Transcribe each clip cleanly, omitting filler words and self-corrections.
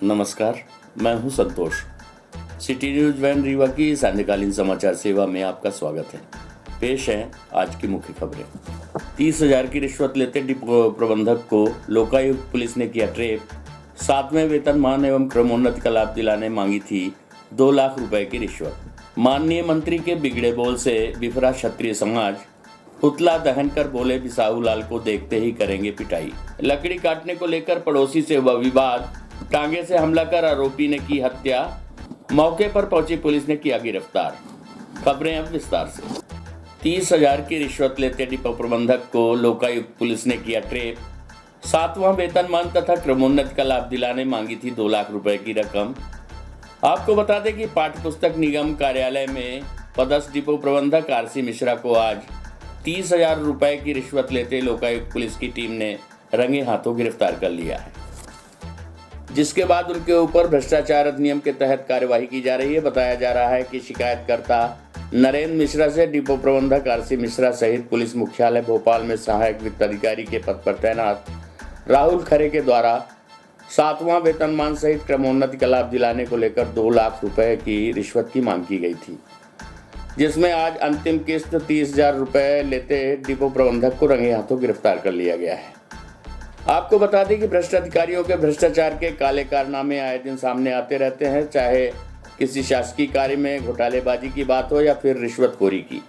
नमस्कार, मैं हूं संतोष। सिटी न्यूज वैन रीवा की सांध्यकालीन समाचार सेवा में आपका स्वागत है। पेश है आज की मुख्य खबरें। 30,000 की रिश्वत लेते डिपो प्रबंधक को लोकायुक्त पुलिस ने किया ट्रेप। 7वें वेतनमान एवं क्रमोन्नति का लाभ दिलाने मांगी थी 2 लाख रुपए की रिश्वत। माननीय मंत्री के बिगड़े बोल से बिफरा क्षत्रिय समाज। पुतला दहन कर बोले बिसाहू लाल को देखते ही करेंगे पिटाई। लकड़ी काटने को लेकर पड़ोसी से हुआ विवाद। टांगे से हमला कर आरोपी ने की हत्या। मौके पर पहुंची पुलिस ने किया गिरफ्तार। खबरें अब विस्तार से। 30,000 की रिश्वत लेते डिपो प्रबंधक को लोकायुक्त पुलिस ने किया ट्रेप। 7वां वेतनमान तथा क्रमोन्नति का लाभ दिलाने मांगी थी 2 लाख रुपए की रकम। आपको बता दें कि पाठ्य पुस्तक निगम कार्यालय में पदस्थ डिपो प्रबंधक आरसी मिश्रा को आज 30,000 रुपए की रिश्वत लेते लोकायुक्त पुलिस की टीम ने रंगे हाथों गिरफ्तार कर लिया है, जिसके बाद उनके ऊपर भ्रष्टाचार अधिनियम के तहत कार्यवाही की जा रही है। बताया जा रहा है कि शिकायतकर्ता नरेंद्र मिश्रा से डिपो प्रबंधक आरसी मिश्रा सहित पुलिस मुख्यालय भोपाल में सहायक वित्त अधिकारी के पद पर तैनात राहुल खरे के द्वारा 7वां वेतनमान सहित क्रमोन्नति का लाभ दिलाने को लेकर 2 लाख रुपए की रिश्वत की मांग की गई थी, जिसमें आज अंतिम किस्त 30,000 रुपए लेते डिपो प्रबंधक को रंगे हाथों गिरफ्तार कर लिया गया है। आपको बता दें कि भ्रष्ट अधिकारियों के भ्रष्टाचार के काले कारनामे आए दिन सामने आते रहते हैं, चाहे किसी शासकीय कार्य में घोटालेबाजी की बात हो या फिर रिश्वतखोरी की।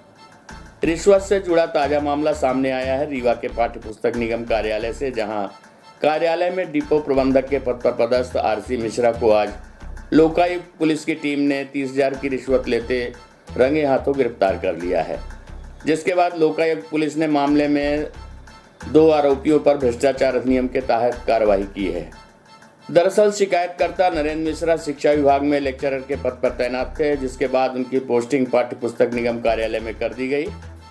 रिश्वत से जुड़ा ताजा मामला सामने आया है रीवा के पाठ्य पुस्तक निगम कार्यालय से, जहां कार्यालय में डिपो प्रबंधक के पद पर पदस्थ आरसी मिश्रा को आज लोकायुक्त पुलिस की टीम ने 30,000 की रिश्वत लेते रंगे हाथों गिरफ्तार कर लिया है, जिसके बाद लोकायुक्त पुलिस ने मामले में 2 आरोपियों पर भ्रष्टाचार अधिनियम के तहत कार्रवाई की है। दरअसल शिकायतकर्ता नरेंद्र मिश्रा शिक्षा विभाग में लेक्चरर के पद पर तैनात थे, जिसके बाद उनकी पोस्टिंग पाठ्य पुस्तक निगम कार्यालय में कर दी गई,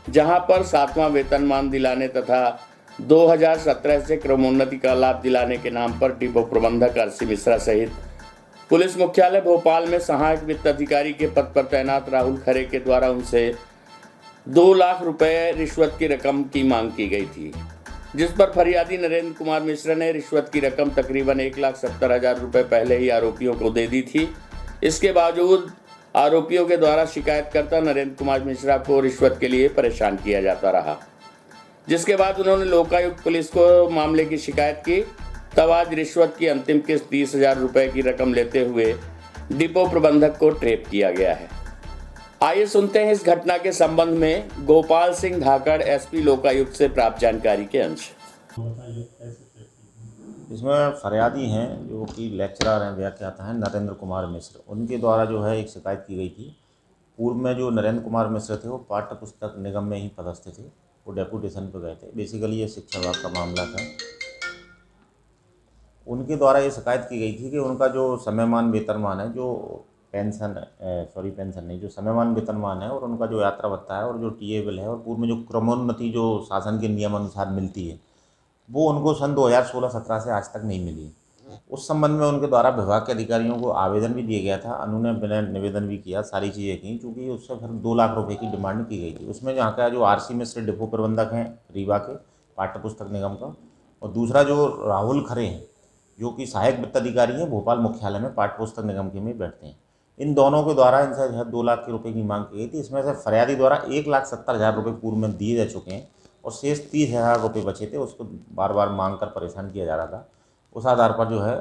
जहां पर 7वां वेतनमान दिलाने तथा 2017 से क्रमोन्नति का लाभ दिलाने के नाम पर डिपो प्रबंधक आरसी मिश्रा सहित पुलिस मुख्यालय भोपाल में सहायक वित्त अधिकारी के पद पर तैनात राहुल खरे के द्वारा उनसे 2 लाख रुपए रिश्वत की रकम की मांग की गई थी, जिस पर फरियादी नरेंद्र कुमार मिश्रा ने रिश्वत की रकम तकरीबन 1,70,000 रुपए पहले ही आरोपियों को दे दी थी। इसके बावजूद आरोपियों के द्वारा शिकायतकर्ता नरेंद्र कुमार मिश्रा को रिश्वत के लिए परेशान किया जाता रहा, जिसके बाद उन्होंने लोकायुक्त पुलिस को मामले की शिकायत की। तब आज रिश्वत की अंतिम किस्त 30,000 रुपए की रकम लेते हुए डिपो प्रबंधक को ट्रेप किया गया है। आइए सुनते हैं इस घटना के संबंध में गोपाल सिंह धाकड़ एसपी लोकायुक्त से प्राप्त जानकारी के अंश। इसमें फरियादी हैं जो कि लेक्चरर हैं, व्याख्याता हैं नरेंद्र कुमार मिश्र। उनके द्वारा जो है एक शिकायत की गई थी। पूर्व में जो नरेंद्र कुमार मिश्र थे वो पाठ्य पुस्तक निगम में ही पदस्थ थे, वो डेपुटेशन पर गए थे। बेसिकली ये शिक्षा विभाग का मामला था। उनके द्वारा ये शिकायत की गई थी कि उनका जो समयमान वेतनमान है, जो पेंशन नहीं, जो समयमान वेतनमान है और उनका जो यात्रा भत्ता है और जो टीए बिल है और पूर्व में जो क्रमोन्नति जो शासन के नियम अनुसार मिलती है, वो उनको सन 2016-17 से आज तक नहीं मिली। उस संबंध में उनके द्वारा विभाग के अधिकारियों को आवेदन भी दिया गया था, उन्होंने निवेदन भी किया, सारी चीज़ें की, चूँकि उससे फिर 2 लाख रुपये की डिमांड की गई थी। उसमें जहाँ का जो आरसी मिश्र डिपो प्रबंधक हैं रीवा के पाठ्य पुस्तक निगम का, और दूसरा जो राहुल खरे हैं जो कि सहायक वित्त अधिकारी हैं भोपाल मुख्यालय में पाठ्य पुस्तक निगम के में बैठते हैं, इन दोनों के द्वारा इनसे 2 लाख के रुपए की मांग की गई थी। इसमें से फरियादी द्वारा 1,70,000 रुपये पूर्व में दिए जा चुके हैं और शेष 30,000 रुपये बचे थे, उसको बार बार मांग कर परेशान किया जा रहा था। उस आधार पर जो है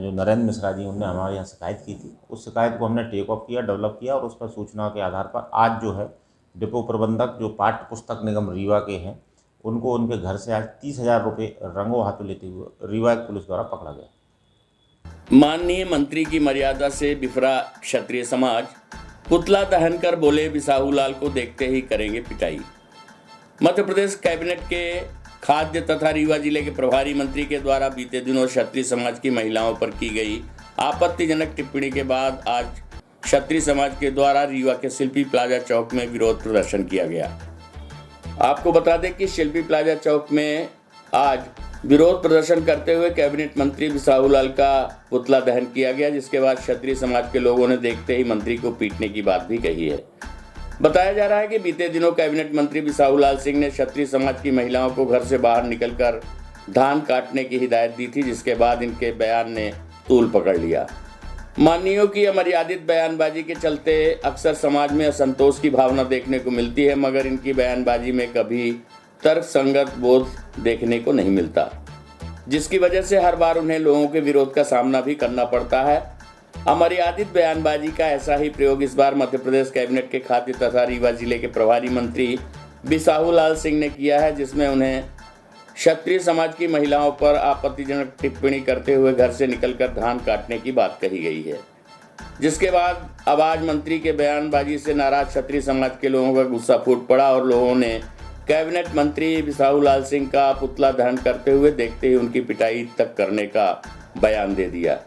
जो नरेंद्र मिश्रा जी उनने हमारे यहाँ शिकायत की थी। उस शिकायत को हमने टेक ऑफ किया, डेवलप किया और उस पर सूचना के आधार पर आज जो है डिपो प्रबंधक जो पाठ्य पुस्तक निगम रीवा के हैं, उनको उनके घर से आज 30,000 रुपये रंगों हाथों लेते हुए रीवा पुलिस द्वारा पकड़ा गया। माननीय मंत्री की मर्यादा से बिफरा क्षत्रिय समाज। पुतला दहन कर बोले बिसाहू लाल को देखते ही करेंगे पिटाई। मध्य प्रदेश कैबिनेट के खाद्य तथा रीवा जिले के प्रभारी मंत्री के द्वारा बीते दिनों क्षत्रिय समाज की महिलाओं पर की गई आपत्तिजनक टिप्पणी के बाद आज क्षत्रिय समाज के द्वारा रीवा के शिल्पी प्लाजा चौक में विरोध प्रदर्शन किया गया। आपको बता दें कि शिल्पी प्लाजा चौक में आज विरोध प्रदर्शन करते हुए कैबिनेट मंत्री बिसाहू लाल का पुतला दहन किया गया, जिसके बाद क्षत्रिय समाज के लोगों ने देखते ही मंत्री को पीटने की बात भी कही है। बताया जा रहा है कि बीते दिनों कैबिनेट मंत्री बिसाहू लाल सिंह ने क्षत्रिय समाज की महिलाओं को घर से बाहर निकलकर धान काटने की हिदायत दी थी, जिसके बाद इनके बयान ने तूल पकड़ लिया। माननीयों की अमर्यादित बयानबाजी के चलते अक्सर समाज में असंतोष की भावना देखने को मिलती है, मगर इनकी बयानबाजी में कभी तर्कसंगत बोध देखने को नहीं मिलता, जिसकी वजह से हर बार उन्हें लोगों के विरोध का सामना भी करना पड़ता है। अमर्यादित बयानबाजी का ऐसा ही प्रयोग इस बार मध्य प्रदेश कैबिनेट के खाद्य तथा रीवा जिले के प्रभारी मंत्री बिसाहू लाल सिंह ने किया है, जिसमें उन्हें क्षत्रिय समाज की महिलाओं पर आपत्तिजनक टिप्पणी करते हुए घर से निकलकर धान काटने की बात कही गई है। जिसके बाद अब आज मंत्री के बयानबाजी से नाराज क्षत्रिय समाज के लोगों का गुस्सा फूट पड़ा और लोगों ने कैबिनेट मंत्री बिसाहू लाल सिंह का पुतला दहन करते हुए देखते ही उनकी पिटाई तक करने का बयान दे दिया।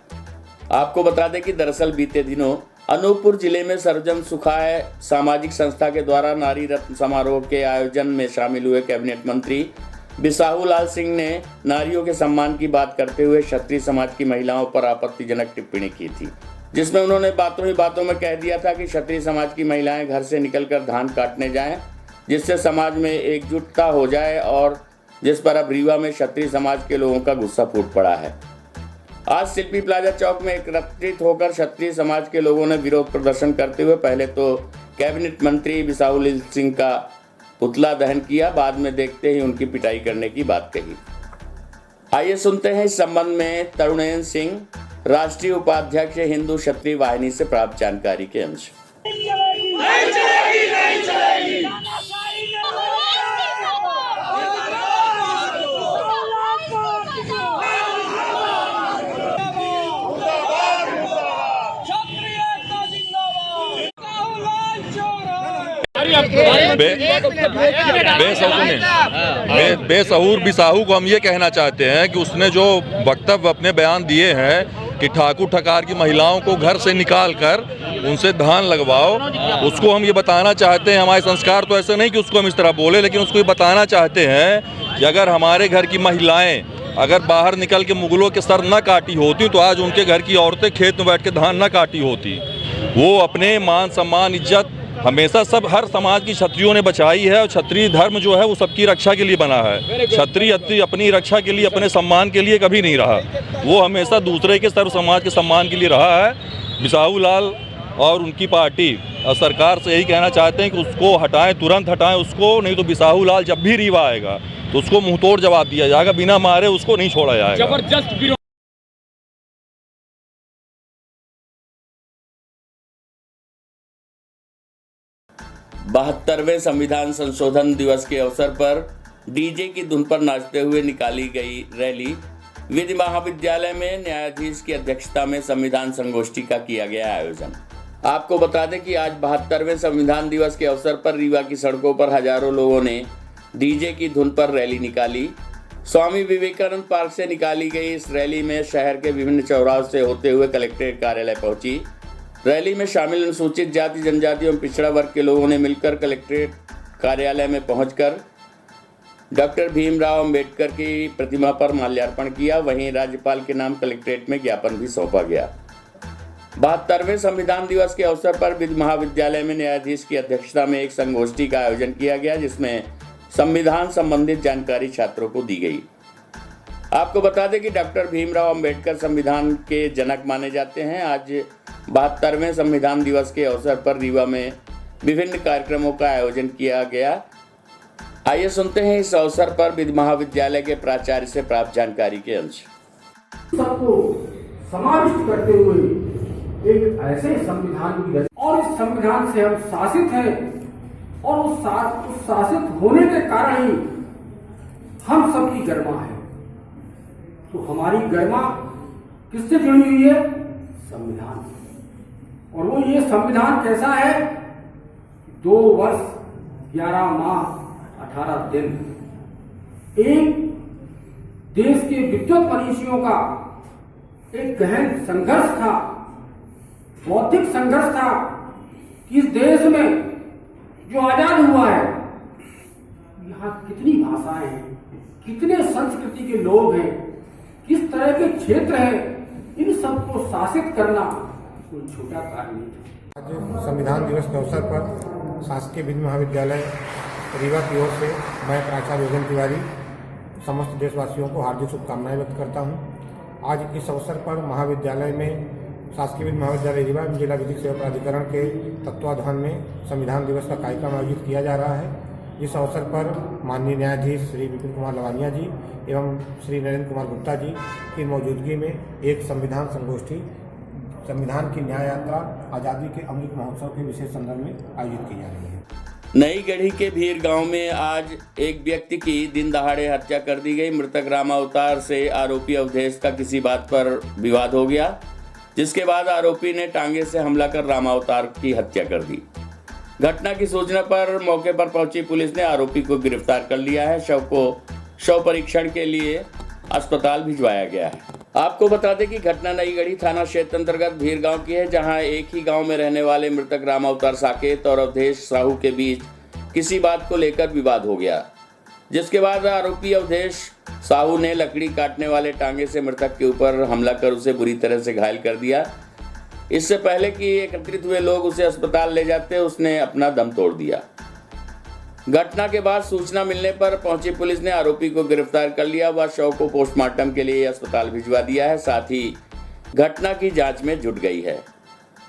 आपको बता दें कि दरअसल बीते दिनों अनूपपुर जिले में सर्वजन सुखाय सामाजिक संस्था के द्वारा नारी रत्न समारोह के आयोजन में शामिल हुए कैबिनेट मंत्री बिसाहू लाल सिंह ने नारियों के सम्मान की बात करते हुए क्षत्रिय समाज की महिलाओं पर आपत्तिजनक टिप्पणी की थी, जिसमें उन्होंने बातों ही बातों में कह दिया था कि क्षत्रिय समाज की महिलाएं घर से निकलकर धान काटने जाएं, जिससे समाज में एकजुटता हो जाए, और जिस पर अब रीवा में क्षत्रिय समाज के लोगों का गुस्सा फूट पड़ा है। आज शिल्पी प्लाजा चौक में एकत्रित होकर क्षत्रिय समाज के लोगों ने विरोध प्रदर्शन करते हुए पहले तो कैबिनेट मंत्री बिसाहू लाल सिंह का पुतला दहन किया, बाद में देखते ही उनकी पिटाई करने की बात कही। आइए सुनते हैं इस संबंध में तरुणेन सिंह, राष्ट्रीय उपाध्यक्ष हिंदू क्षत्रिय वाहिनी से प्राप्त जानकारी के अंश। बेसहूर बिसाहू को हम ये कहना चाहते हैं कि उसने जो वक्तव्य अपने बयान दिए हैं कि ठाकुर ठकार की महिलाओं को घर से निकाल कर उनसे धान लगवाओ, उसको हम ये बताना चाहते हैं, हमारे संस्कार तो ऐसे नहीं कि उसको हम इस तरह बोले, लेकिन उसको ये बताना चाहते हैं कि अगर हमारे घर की महिलाएं अगर बाहर निकल के मुगलों के सर न काटी होती तो आज उनके घर की औरतें खेत में बैठ के धान न काटी होती। वो अपने मान सम्मान इज्जत हमेशा सब हर समाज की क्षत्रियों ने बचाई है, और क्षत्रिय धर्म जो है वो सबकी रक्षा के लिए बना है। क्षत्रिय अपनी रक्षा के लिए, अपने सम्मान के लिए कभी नहीं रहा, वो हमेशा दूसरे के सर्व समाज के सम्मान के लिए रहा है। बिसाहू लाल और उनकी पार्टी और सरकार से यही कहना चाहते हैं कि उसको हटाएं, तुरंत हटाएं उसको, नहीं तो बिसाहू लाल जब भी रीवा आएगा तो उसको मुंहतोड़ जवाब दिया जाएगा, बिना मारे उसको नहीं छोड़ा जाएगा। जबरदस्त 72वें संविधान संशोधन दिवस के अवसर पर डीजे की धुन पर नाचते हुए निकाली गई रैली विधि महाविद्यालय में न्यायाधीश की अध्यक्षता में संविधान संगोष्ठी का किया गया आयोजन। आपको बता दें कि आज 72वें संविधान दिवस के अवसर पर रीवा की सड़कों पर हजारों लोगों ने डीजे की धुन पर रैली निकाली। स्वामी विवेकानंद पार्क से निकाली गई इस रैली में शहर के विभिन्न चौराहों से होते हुए कलेक्ट्रेट कार्यालय पहुंची। रैली में शामिल अनुसूचित जाति जनजाति एवं पिछड़ा वर्ग के लोगों ने मिलकर कलेक्ट्रेट कार्यालय में पहुंचकर डॉक्टर भीमराव अंबेडकर की प्रतिमा पर माल्यार्पण किया। वहीं राज्यपाल के नाम कलेक्ट्रेट में ज्ञापन भी सौंपा गया। 72वें संविधान दिवस के अवसर पर विधि महाविद्यालय में न्यायाधीश की अध्यक्षता में एक संगोष्ठी का आयोजन किया गया, जिसमें संविधान संबंधित जानकारी छात्रों को दी गई। आपको बता दें कि डॉक्टर भीमराव अंबेडकर संविधान के जनक माने जाते हैं। आज 72वें संविधान दिवस के अवसर पर रीवा में विभिन्न कार्यक्रमों का आयोजन किया गया। आइए सुनते हैं इस अवसर पर विधि महाविद्यालय के प्राचार्य से प्राप्त जानकारी के अंश। सबको समाविष्ट करते हुए एक ऐसे संविधान की रचना, और इस संविधान से हम शासित हैं, और उस शासित होने के कारण ही हम सबकी गरिमा है। तो हमारी गरिमा किससे जुड़ी हुई है? संविधान। और वो ये संविधान कैसा है? 2 वर्ष 11 माह 18 दिन एक देश के विद्वत मनीषियों का एक गहन संघर्ष था, बौद्धिक संघर्ष था कि इस देश में जो आजाद हुआ है, यहाँ कितनी भाषाएं हैं, कितने संस्कृति के लोग हैं, किस तरह के क्षेत्र हैं, इन सबको शासित करना कोई छोटा कार्य नहीं। आज संविधान दिवस के अवसर पर शासकीय विधि महाविद्यालय रीवा की ओर से मैं प्राचार्य योगेंद्र तिवारी समस्त देशवासियों को हार्दिक शुभकामनाएं व्यक्त करता हूं। आज इस अवसर पर महाविद्यालय में शासकीय विधि महाविद्यालय रीवा एवं जिला विधिक सेवा प्राधिकरण के तत्वाधान में संविधान दिवस का कार्यक्रम आयोजित किया जा रहा है। इस अवसर पर माननीय न्यायाधीश श्री विपिन कुमार लवानिया जी एवं श्री नरेंद्र कुमार गुप्ता जी की मौजूदगी में एक संविधान संगोष्ठी संविधान की न्याय यात्रा आज़ादी के अमृत महोत्सव के विशेष संदर्भ में आयोजित की जा रही है। नई गढ़ी के भीर गांव में आज एक व्यक्ति की दिन दहाड़े हत्या कर दी गई। मृतक रामावतार से आरोपी अवधेश का किसी बात पर विवाद हो गया, जिसके बाद आरोपी ने टांगे से हमला कर रामावतार की हत्या कर दी। घटना की सूचना पर मौके पर पहुंची पुलिस ने आरोपी को गिरफ्तार कर लिया है। शव को शव परीक्षण के लिए अस्पताल भिजवाया गया है। आपको बता दें कि घटना नई गढ़ी थाना क्षेत्र अंतर्गत भीर गांव की है, जहां एक ही गांव में रहने वाले मृतक रामावतार साकेत और अवधेश साहू के बीच किसी बात को लेकर विवाद हो गया, जिसके बाद आरोपी अवधेश साहू ने लकड़ी काटने वाले टांगे से मृतक के ऊपर हमला कर उसे बुरी तरह से घायल कर दिया। इससे पहले कि एकत्रित हुए लोग उसे अस्पताल ले जाते उसने अपना दम तोड़ दिया। घटना के बाद सूचना मिलने पर पहुंची पुलिस ने आरोपी को गिरफ्तार कर लिया व शव को पोस्टमार्टम के लिए अस्पताल भिजवा दिया है। साथ ही घटना की जांच में जुट गई है।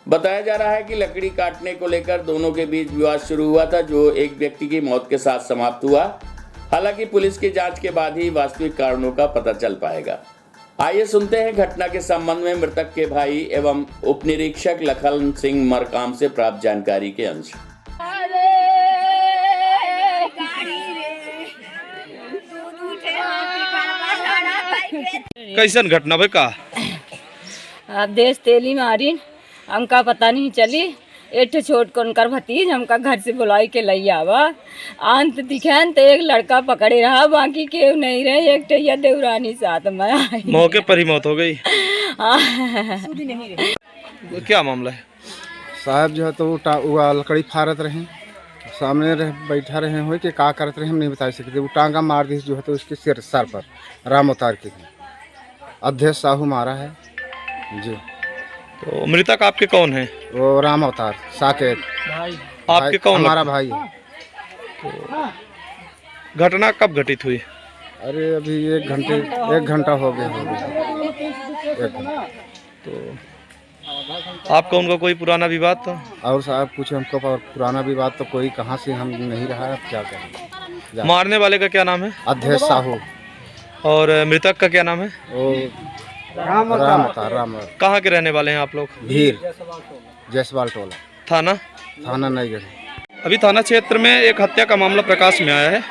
बताया जा रहा है कि लकड़ी काटने को लेकर दोनों के बीच विवाद शुरू हुआ था, जो एक व्यक्ति की मौत के साथ समाप्त हुआ। हालांकि पुलिस की जांच के बाद ही वास्तविक कारणों का पता चल पाएगा। आइए सुनते हैं घटना के संबंध में मृतक के भाई एवं उप निरीक्षक लखन सिंह मरकाम से प्राप्त जानकारी के अंश। कैसन घटना भाई का देश तेली मारी हमका पता नहीं चली। एक छोट को उनकर भतीज हमका घर से बुलाई के लई आवा। अंत दिखान तो एक लड़का पकड़े रहा, बाकी केव नहीं रहे। एक टैया देवरानी साथ में आई, मौके पर ही मौत हो गई। क्या मामला है साहब? जो है तो वो लकड़ी फारत रहे, सामने बैठा रहे हो कि का करते रहे हम नहीं बता सकते। वो टांगा मार दी जो है तो उसके सर पर रामावतार के अवधेश साहू मारा है जी। तो मृतक आपके कौन है? वो रामावतार साकेत आपके कौन? हमारा भाई है। तो घटना कब घटित हुई? अरे अभी एक घंटा हो गया। तो आपका उनका कोई पुराना विवाद था? और साहब कुछ हमको पुराना विवाद तो कोई कहाँ से हम नहीं रहा है, क्या करें। मारने वाले का क्या नाम है? अवधेश साहू। और मृतक का क्या नाम है? वो रामावतार। कहाँ के रहने वाले हैं आप लोग? भीर जयसवाल टोला, थाना नई गढ़ी। अभी थाना क्षेत्र में एक हत्या का मामला प्रकाश में आया है,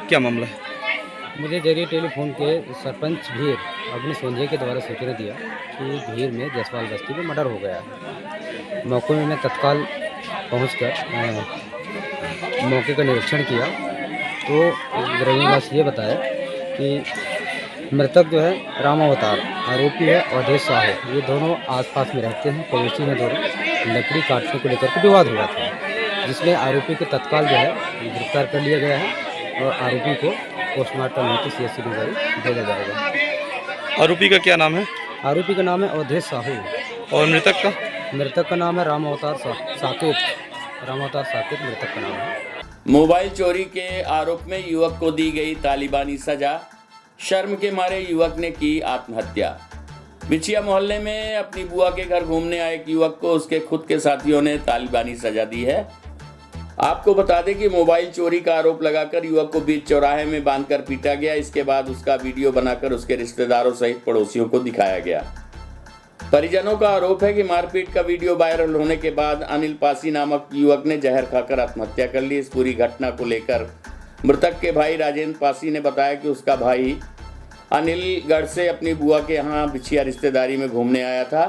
क्या मामला है? मुझे जरिए टेलीफोन के सरपंच भीर अपने सोंझे के द्वारा सूचना दिया कि भीर में जयसवाल बस्ती में मर्डर हो गया है। मौके में मैं तत्काल पहुंचकर मौके का निरीक्षण किया तो ग्रामीणवासी ये बताया कि मृतक जो है रामावतार, आरोपी है अवधेश साहू। ये दोनों आसपास में रहते हैं, पड़ोसी में दोनों। लकड़ी काटने को लेकर के विवाद हुआ था, जिसमें आरोपी को तत्काल जो है गिरफ्तार कर लिया गया है और आरोपी को पोस्टमार्टम हेतु CHC भेजा जाएगा। आरोपी का क्या नाम है? आरोपी का नाम है अवधेश साहू। और मृतक का नाम है रामावतार साकेत। मृतक का नाम है। मोबाइल चोरी के आरोप में युवक को दी गई तालिबानी सजा। शर्म के मारे युवक ने की आत्महत्या। बिछिया मोहल्ले में अपनी बुआ के घर घूमने आए एक युवक को उसके खुद के साथियों ने तालिबानी सजा दी है। आपको बता दें कि मोबाइल चोरी का आरोप लगाकर युवक को बीच चौराहे में बांधकर पीटा गया। इसके बाद उसका वीडियो बनाकर उसके रिश्तेदारों सहित पड़ोसियों को दिखाया गया। परिजनों का आरोप है कि मारपीट का वीडियो वायरल होने के बाद अनिल पासी नामक युवक ने जहर खाकर आत्महत्या कर ली। इस पूरी घटना को लेकर मृतक के भाई राजेंद्र पासी ने बताया कि उसका भाई अनिल गढ़ से अपनी बुआ के यहाँ बिछिया रिश्तेदारी में घूमने आया था।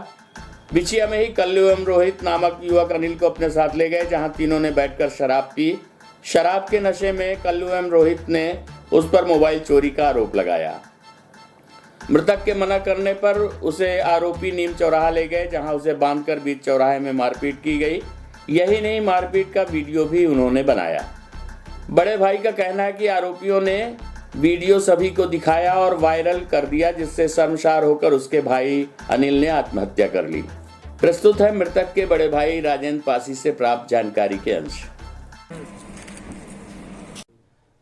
बिछिया में ही कल्लू एवं रोहित नामक युवक अनिल को अपने साथ ले गए, जहां तीनों ने बैठकर शराब पी। शराब के नशे में कल्लू एवं रोहित ने उस पर मोबाइल चोरी का आरोप लगाया। मृतक के मना करने पर उसे आरोपी नीम चौराहा ले गए, जहां उसे बांधकर बीच चौराहे में मारपीट की गई। यही नहीं, मारपीट का वीडियो भी उन्होंने बनाया। बड़े भाई का कहना है कि आरोपियों ने वीडियो सभी को दिखाया और वायरल कर दिया, जिससे शर्मसार होकर उसके भाई अनिल ने आत्महत्या कर ली। प्रस्तुत है मृतक के बड़े भाई राजेंद्र पासी से प्राप्त जानकारी के अंश।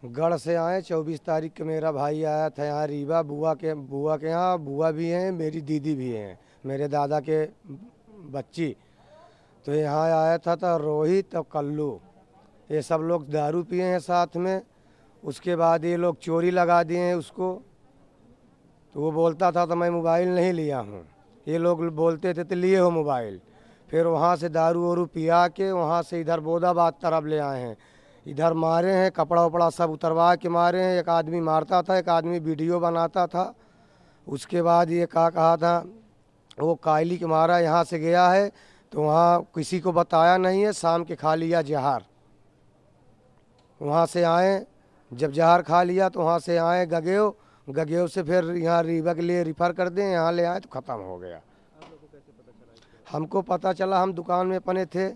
गढ़ से आए 24 तारीख के मेरा भाई आया था यहाँ रीवा बुआ के यहाँ। बुआ भी हैं, मेरी दीदी भी हैं, मेरे दादा के बच्ची। तो यहाँ आया था तो रोहित और कल्लू ये सब लोग दारू पिए हैं साथ में। उसके बाद ये लोग चोरी लगा दिए हैं उसको। तो वो बोलता था तो मैं मोबाइल नहीं लिया हूँ, ये लोग बोलते थे तो लिए हो मोबाइल। फिर वहाँ से दारू वारू पिया के वहाँ से इधर बोदाबाद तरफ ले आए हैं। इधर मारे हैं, कपड़ा वपड़ा सब उतरवा के मारे हैं। एक आदमी मारता था, एक आदमी वीडियो बनाता था। उसके बाद ये कहा था वो कायली के मारा यहाँ से गया है तो वहाँ किसी को बताया नहीं है। शाम के खा लिया जहर। वहाँ से आए, जब जहर खा लिया तो वहाँ से आए गगेव से फिर यहाँ रीवा के लिए रिफ़र कर दें। यहाँ ले आए तो ख़त्म हो गया। हमको पता चला, हम दुकान में अपने थे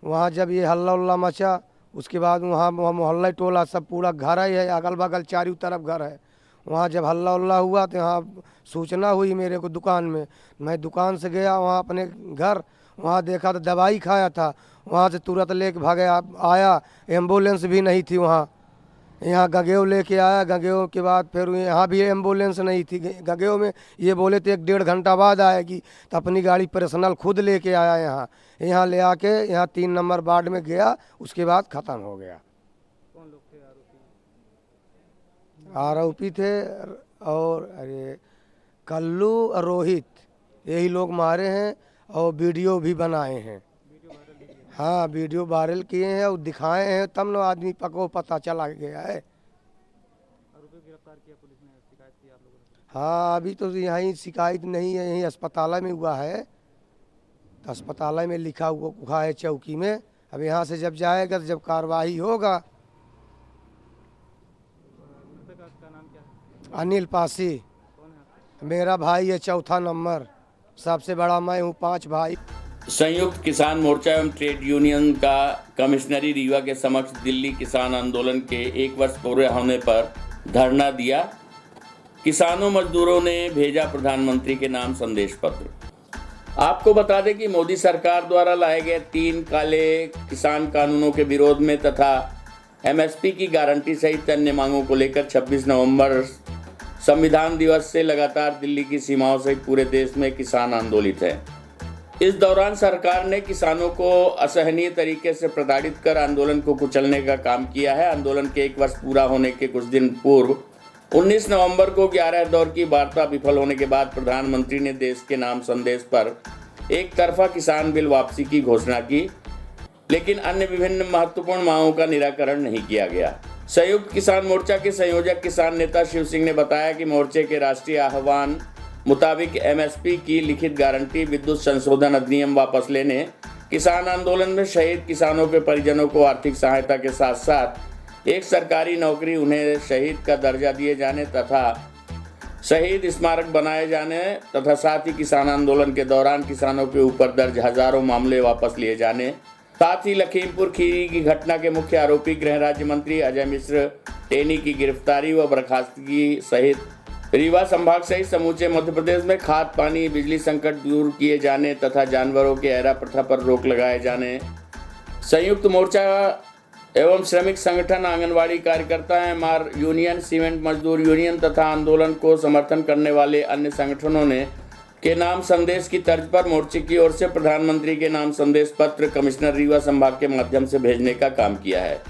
वहाँ। जब ये हल्ला उल्ला मचा उसके बाद वहाँ मोहल्ला टोला सब पूरा घर ही है, अगल बगल चारों तरफ घर है। वहाँ जब हल्ला उल्ला हुआ तो यहाँ सूचना हुई मेरे को दुकान में। मैं दुकान से गया वहाँ अपने घर, वहाँ देखा तो दवाई खाया था। वहाँ से तुरंत लेके भागे आया, एम्बुलेंस भी नहीं थी वहाँ। यहाँ गगेव लेके आया। गगेव के बाद फिर यहाँ भी एम्बुलेंस नहीं थी। गगेव में ये बोले थे 1-1.5 घंटा बाद आएगी, तो अपनी गाड़ी पर्सनल खुद लेके आया यहाँ ले आके यहाँ 3 नंबर वार्ड में गया। उसके बाद ख़त्म हो गया। कौन लोग थे आरोपी? आरोपी थे और अरे कल्लू और रोहित, यही लोग मारे हैं और वीडियो भी बनाए हैं। हाँ, वीडियो वायरल किए हैं और दिखाए हैं, तब ना आदमी को पता चला गया है। आरोपी को गिरफ्तार किया पुलिस ने, शिकायत की आप लोगों ने? हाँ, अभी तो यहीं शिकायत नहीं है, यहीं अस्पताल में हुआ है। तो अस्पताल में लिखा हुआ है चौकी में। अब यहाँ से जब जाएगा तो जब कार्रवाई होगा। का नाम क्या है? अनिल पासी। कौन है? मेरा भाई है 4था नंबर, सबसे बड़ा मैं हूँ, 5 भाई। संयुक्त किसान मोर्चा एवं ट्रेड यूनियन का कमिश्नरी रीवा के समक्ष दिल्ली किसान आंदोलन के 1 वर्ष पूरे होने पर धरना दिया। किसानों मजदूरों ने भेजा प्रधानमंत्री के नाम संदेश पत्र। आपको बता दें कि मोदी सरकार द्वारा लाए गए 3 काले किसान कानूनों के विरोध में तथा एमएसपी की गारंटी सहित अन्य मांगों को लेकर 26 नवंबर संविधान दिवस से लगातार दिल्ली की सीमाओं सहित पूरे देश में किसान आंदोलित हैं। इस दौरान सरकार ने किसानों को असहनीय तरीके से प्रताड़ित कर आंदोलन को कुचलने का काम किया है। आंदोलन के 1 वर्ष पूरा होने के कुछ दिन पूर्व 19 नवंबर को 11 दौर की वार्ता विफल होने के बाद प्रधानमंत्री ने देश के नाम संदेश पर एक तरफा किसान बिल वापसी की घोषणा की, लेकिन अन्य विभिन्न महत्वपूर्ण मांगों का निराकरण नहीं किया गया। संयुक्त किसान मोर्चा के संयोजक किसान नेता शिव सिंह ने बताया कि मोर्चे के राष्ट्रीय आह्वान मुताबिक एमएसपी की लिखित गारंटी, विद्युत संशोधन अधिनियम वापस लेने, किसान आंदोलन में शहीद किसानों के परिजनों को आर्थिक सहायता के साथ साथ एक सरकारी नौकरी, उन्हें शहीद का दर्जा दिए जाने तथा शहीद स्मारक बनाए जाने तथा साथ ही किसान आंदोलन के दौरान किसानों के ऊपर दर्ज हजारों मामले वापस लिए जाने, साथ ही लखीमपुर खीरी की घटना के मुख्य आरोपी गृह राज्य मंत्री अजय मिश्र टेनी की गिरफ्तारी व बर्खास्तगी सहित रीवा संभाग सहित समूचे मध्य प्रदेश में खाद, पानी, बिजली संकट दूर किए जाने तथा जानवरों के ऐरा प्रथा पर रोक लगाए जाने। संयुक्त मोर्चा एवं श्रमिक संगठन, आंगनवाड़ी कार्यकर्ता एमआर यूनियन, सीमेंट मजदूर यूनियन तथा आंदोलन को समर्थन करने वाले अन्य संगठनों ने के नाम संदेश की तर्ज पर मोर्चे की ओर से प्रधानमंत्री के नाम संदेश पत्र कमिश्नर रीवा संभाग के माध्यम से भेजने का काम किया है।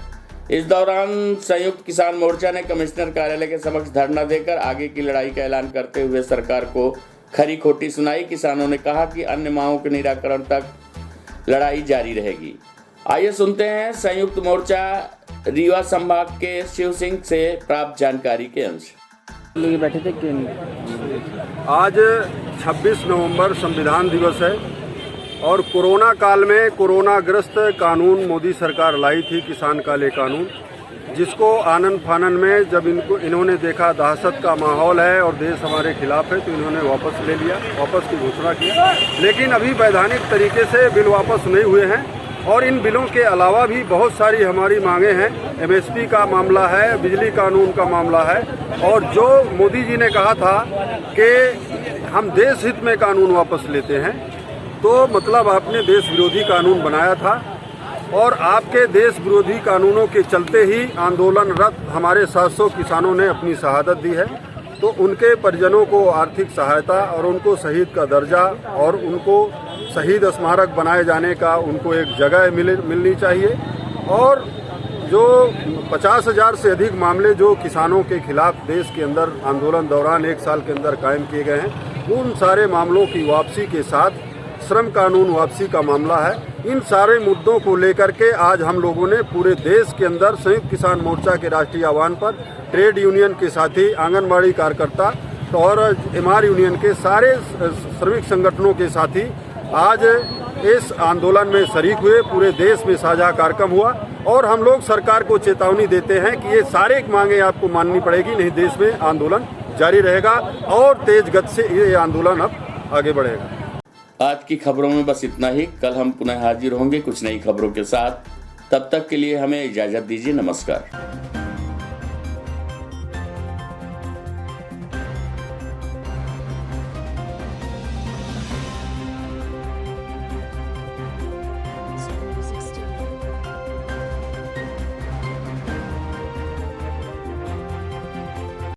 इस दौरान संयुक्त किसान मोर्चा ने कमिश्नर कार्यालय के समक्ष धरना देकर आगे की लड़ाई का ऐलान करते हुए सरकार को खरी खोटी सुनाई। किसानों ने कहा कि अन्य मांगों के निराकरण तक लड़ाई जारी रहेगी। आइए सुनते हैं संयुक्त मोर्चा रीवा संभाग के शिव सिंह से प्राप्त जानकारी के अंश। बैठे थे कि आज 26 नवंबर संविधान दिवस है और कोरोना काल में कोरोनाग्रस्त कानून मोदी सरकार लाई थी, किसान काले कानून, जिसको आनन फानन में जब इन्होंने देखा दहशत का माहौल है और देश हमारे खिलाफ है तो इन्होंने वापस ले लिया, वापस की घोषणा की। लेकिन अभी वैधानिक तरीके से बिल वापस नहीं हुए हैं और इन बिलों के अलावा भी बहुत सारी हमारी मांगे हैं। एमएसपी का मामला है, बिजली कानून का मामला है और जो मोदी जी ने कहा था कि हम देश हित में कानून वापस लेते हैं, तो मतलब आपने देश विरोधी कानून बनाया था और आपके देश विरोधी कानूनों के चलते ही आंदोलनरत हमारे 700 किसानों ने अपनी शहादत दी है। तो उनके परिजनों को आर्थिक सहायता और उनको शहीद का दर्जा और उनको शहीद स्मारक बनाए जाने का उनको एक जगह मिलनी चाहिए। और जो 50,000 से अधिक मामले जो किसानों के खिलाफ देश के अंदर आंदोलन दौरान 1 साल के अंदर कायम किए गए हैं, उन सारे मामलों की वापसी के साथ श्रम कानून वापसी का मामला है। इन सारे मुद्दों को लेकर के आज हम लोगों ने पूरे देश के अंदर संयुक्त किसान मोर्चा के राष्ट्रीय आह्वान पर ट्रेड यूनियन के साथी, आंगनबाड़ी कार्यकर्ता और एमआर यूनियन के सारे श्रमिक संगठनों के साथी आज इस आंदोलन में शरीक हुए। पूरे देश में साझा कार्यक्रम हुआ और हम लोग सरकार को चेतावनी देते हैं कि ये सारे मांगे आपको माननी पड़ेगी, नहीं देश में आंदोलन जारी रहेगा और तेज गति से ये आंदोलन अब आगे बढ़ेगा। आज की खबरों में बस इतना ही। कल हम पुनः हाजिर होंगे कुछ नई खबरों के साथ। तब तक के लिए हमें इजाजत दीजिए। नमस्कार।